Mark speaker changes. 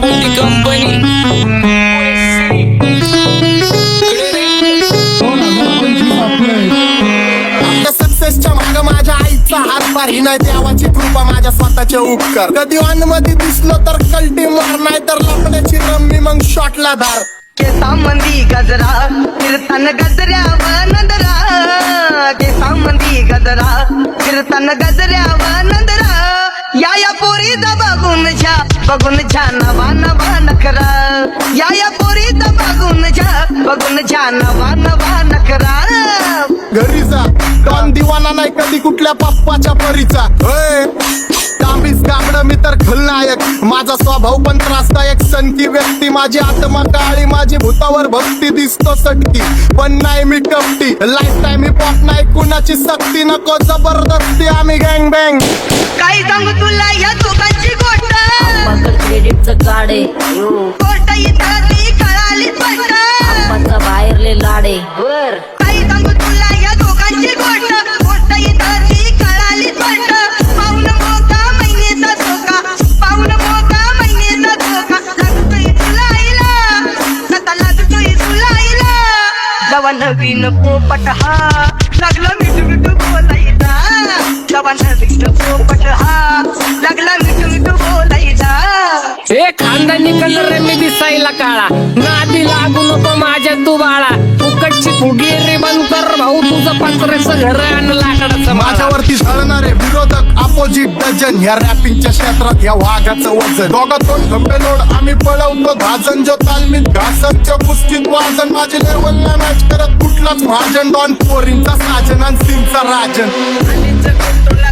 Speaker 1: मोठी कंपनी
Speaker 2: सक्सेसच्या माग माझ्या आईचा हातभार ही नाही देवाची कृपा माझ्या स्वतःचे उपकार कधी मध्ये दिसलो तर कल्टी मार नाही तर लपण्याची रम्मी मग शॉटला धार
Speaker 3: केसांमंदी गजरा कीर्तन गजऱ्यावर नंदरा केसांमंदी गजरा कीर्तन गजऱ्यावर नंदरा या पोरीचा बघून छा नवा नवा नखरा या पोरीचा बघून छा नवा नवा नखरा
Speaker 2: घरी जा डॉन दिवाना नाही कधी कुठल्या पप्पाच्या परीचा तांबीस गाबड मी तर खलनायक माझा स्वभाव पण त्रासदायक संती व्यक्ती माझी आत्मा काळी माझी भूतावर भक्ती दिसतो सटकी पण नाही मी कपटी लाईफ टाइम ही पॉप नाही कुणाची सक्ती नको जबरदस्ती आम्ही गँग बँग
Speaker 3: काही सांगू तुला या दोघांची गोष्ट
Speaker 4: क्रेडिटचं काढे
Speaker 3: गोष्ट इथं ती कळाली स्पष्ट
Speaker 4: आप्पाचा बाहेरले लाडे बर
Speaker 3: काही सांगू तुला या दोघांची गोष्ट इथं ती कळाली स्पष्ट पाऊन मोठा महिन्याचा धोका पाऊन मोठा महिन्याचा धोका लागतोय तुला सता लागतोय तुला जवा नवीन पोपट हा लागला मिठू मिठू बोलायला जवा नवीन पोपट हा लागला मिठू मिठू बोलायला
Speaker 1: हे खानदानी कलर मी दिसायला काळा नादी लागू नको माझ्या तू बाळा फुकटची फुगी रे बंद कर भाऊ तुझं पत्र्याचं घर आणि लाकडाचं माझ्या
Speaker 2: माझ्यावरती झळणारे विरोधक अपोजिट डझन ह्या रॅपिंगच्या क्षेत्रात या वाघाचं वजन दोघातून खंबे लोड आम्ही पळवतो धाजन जो तालमीत घासनच्या कुस्तीत वाजन माझे लेवल नाही मॅच करत कुठलाच महाजन डॉन पोरींचा साजन आणि सिंगचा राजन
Speaker 3: आणि जगतोला